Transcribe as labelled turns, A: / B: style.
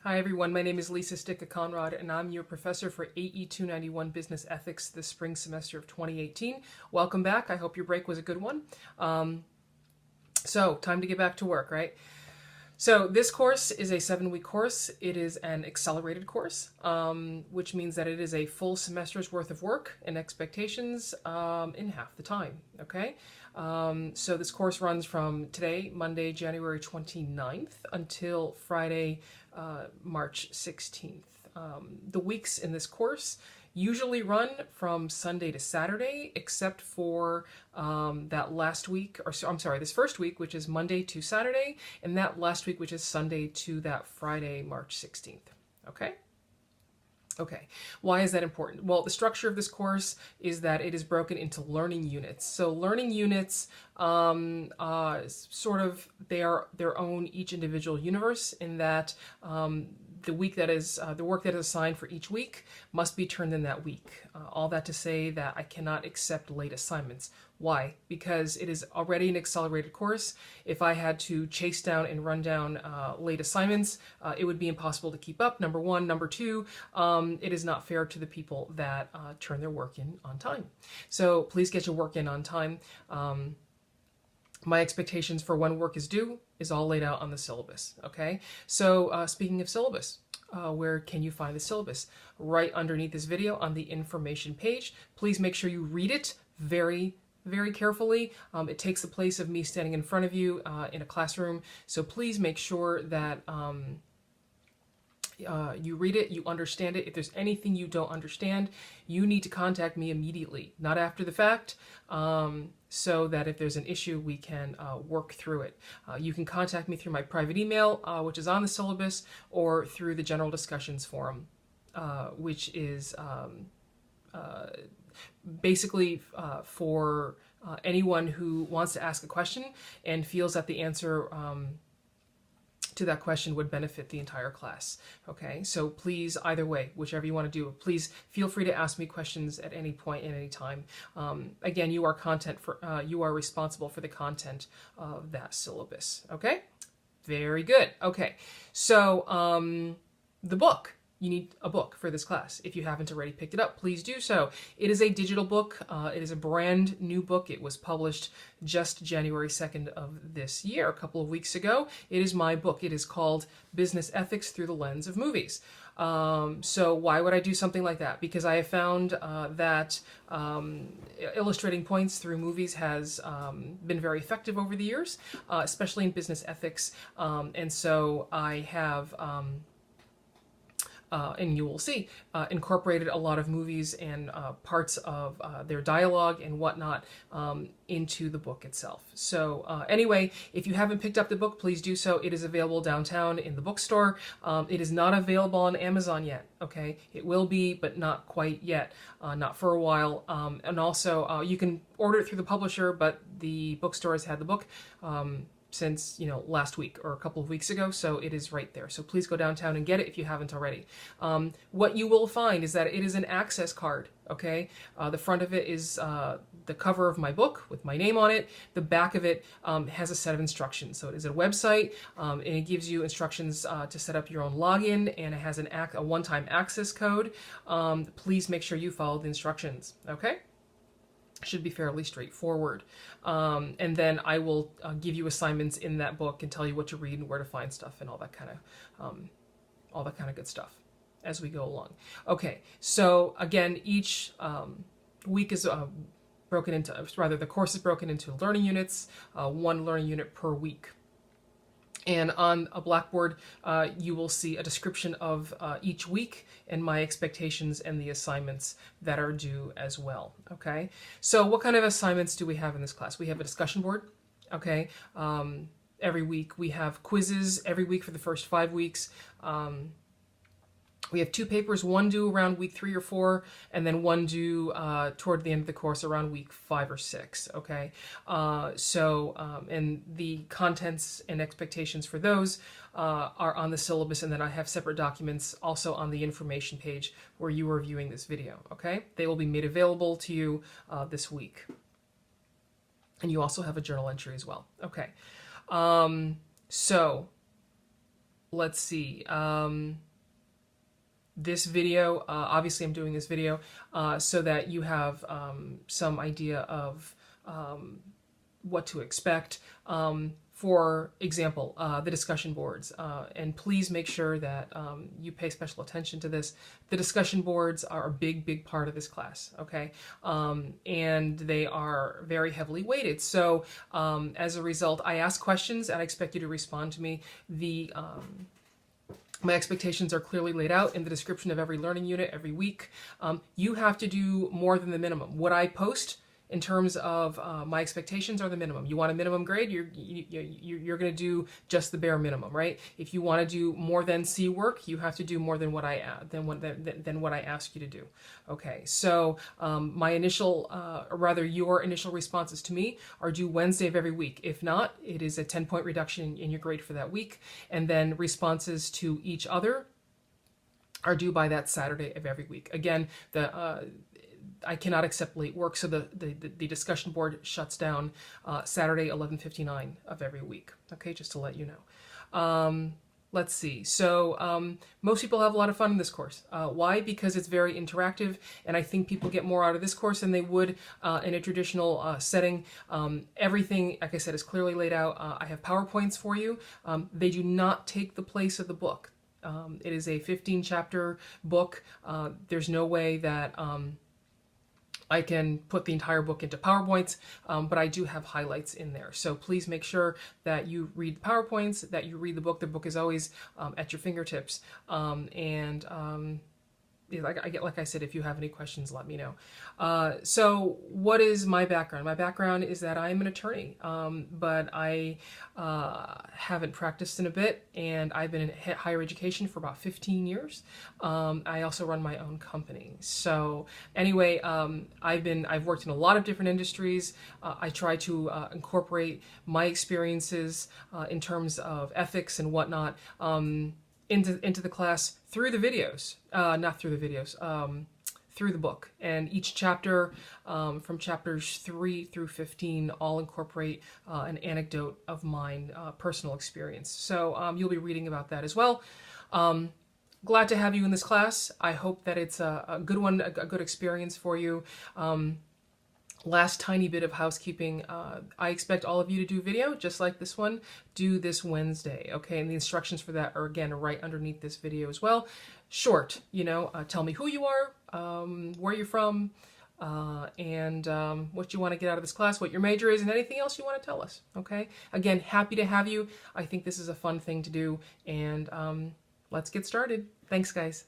A: Hi everyone, my name is Lisa Sticka-Conrad and I'm your professor for AE 291 Business Ethics this spring semester of 2018. Welcome back. I hope your break was a good one. So time to get back to work, right? So this course is a 7-week course. It is an accelerated course, which means that it is a full semester's worth of work and expectations in half the time, okay? So this course runs from today, Monday, January 29th, until Friday, March 16th. The weeks in this course usually run from Sunday to Saturday, except for that last week, or I'm sorry, this first week, which is Monday to Saturday, and that last week, which is Sunday to that Friday, March 16th. Okay? Okay, why is that important? Well, the structure of this course is that it is broken into learning units. So learning units, sort of, they are their own each individual universe in that the week that is, the work that is assigned for each week must be turned in that week. All that to say that I cannot accept late assignments. Why? Because it is already an accelerated course. If I had to chase down and run down late assignments, it would be impossible to keep up, number one. Number two, it is not fair to the people that turn their work in on time. So please get your work in on time. My expectations for when work is due is all laid out on the syllabus, okay? So speaking of syllabus, where can you find the syllabus? Right underneath this video on the information page. Please make sure you read it very carefully. It takes the place of me standing in front of you in a classroom, so please make sure that you read it, you understand it. If there's anything you don't understand, you need to contact me immediately, not after the fact, so that if there's an issue, we can work through it. You can contact me through my private email, which is on the syllabus, or through the general discussions forum, which is basically for anyone who wants to ask a question and feels that the answer to that question would benefit the entire class. Okay, so please, either way, whichever you want to do, please feel free to ask me questions at any point, at any time. Again, you are responsible for the content of that syllabus. Okay, very good. Okay, so the book. You need a book for this class. If you haven't already picked it up, please do so. It is a digital book. It is a brand new book. It was published just January 2nd of this year, a couple of weeks ago. It is my book. It is called Business Ethics Through the Lens of Movies. So why would I do something like that? Because I have found that illustrating points through movies has been very effective over the years, especially in business ethics. And so I have... and you will see, incorporated a lot of movies and parts of their dialogue and whatnot into the book itself. So anyway, if you haven't picked up the book, please do so. It is available downtown in the bookstore. It is not available on Amazon yet, okay? It will be, but not quite yet, not for a while. And also, you can order it through the publisher, but the bookstore has had the book since, last week or a couple of weeks ago, so it is right there. So please go downtown and get it if you haven't already. What you will find is that it is an access card, okay? The front of it is the cover of my book with my name on it. The back of it has a set of instructions. So it is a website, and it gives you instructions to set up your own login, and it has a one-time access code. Please make sure you follow the instructions, okay? Should be fairly straightforward. And then I will give you assignments in that book and tell you what to read and where to find stuff and all that kind of good stuff as we go along. Okay, so again, each week is broken into, rather the course is broken into learning units, one learning unit per week. And on a Blackboard, you will see a description of each week and my expectations and the assignments that are due as well, okay? So what kind of assignments do we have in this class? We have a discussion board, okay? Every week we have quizzes every week for the first 5 weeks. We have 2 papers, one due around week 3 or 4, and then one due toward the end of the course around week 5 or 6, okay? And the contents and expectations for those are on the syllabus, and then I have separate documents also on the information page where you are viewing this video, okay? They will be made available to you this week. And you also have a journal entry as well, okay? So let's see. This video, obviously I'm doing this video so that you have some idea of what to expect. For example, the discussion boards, and please make sure that you pay special attention to this. The discussion boards are a big part of this class, okay? And they are very heavily weighted. So as a result, I ask questions and I expect you to respond to me. My expectations are clearly laid out in the description of every learning unit every week. You have to do more than the minimum. What I post in terms of my expectations are the minimum. You want a minimum grade, you're going to do just the bare minimum, right? If you want to do more than C work, you have to do more than what I ask you to do. Okay, so my initial, or rather your initial responses to me are due Wednesday of every week. If not, it is a 10-point reduction in your grade for that week, and then responses to each other are due by that Saturday of every week. Again, I cannot accept late work, so the discussion board shuts down Saturday 11:59 of every week. Okay, just to let you know. Let's see. So most people have a lot of fun in this course. Why? Because it's very interactive, and I think people get more out of this course than they would in a traditional setting. Everything, like I said, is clearly laid out. I have PowerPoints for you. They do not take the place of the book. It is a 15-chapter book. There's no way that I can put the entire book into PowerPoints, but I do have highlights in there. So please make sure that you read the PowerPoints, that you read the book. The book is always at your fingertips. Like I said, if you have any questions, let me know. So what is my background? My background is that I'm an attorney, but I haven't practiced in a bit, and I've been in higher education for about 15 years. I also run my own company. So anyway, I've worked in a lot of different industries. I try to incorporate my experiences in terms of ethics and whatnot into the class through the videos, not through the videos, through the book. And each chapter, from chapters 3 through 15, all incorporate an anecdote of mine, personal experience. So you'll be reading about that as well. Glad to have you in this class. I hope that it's a good one, a good experience for you. Last tiny bit of housekeeping. I expect all of you to do video, just like this one, due this Wednesday, okay? And the instructions for that are, again, right underneath this video as well. Short, you know, tell me who you are, where you're from, and what you want to get out of this class, what your major is, and anything else you want to tell us, okay? Again, happy to have you. I think this is a fun thing to do, and let's get started. Thanks, guys.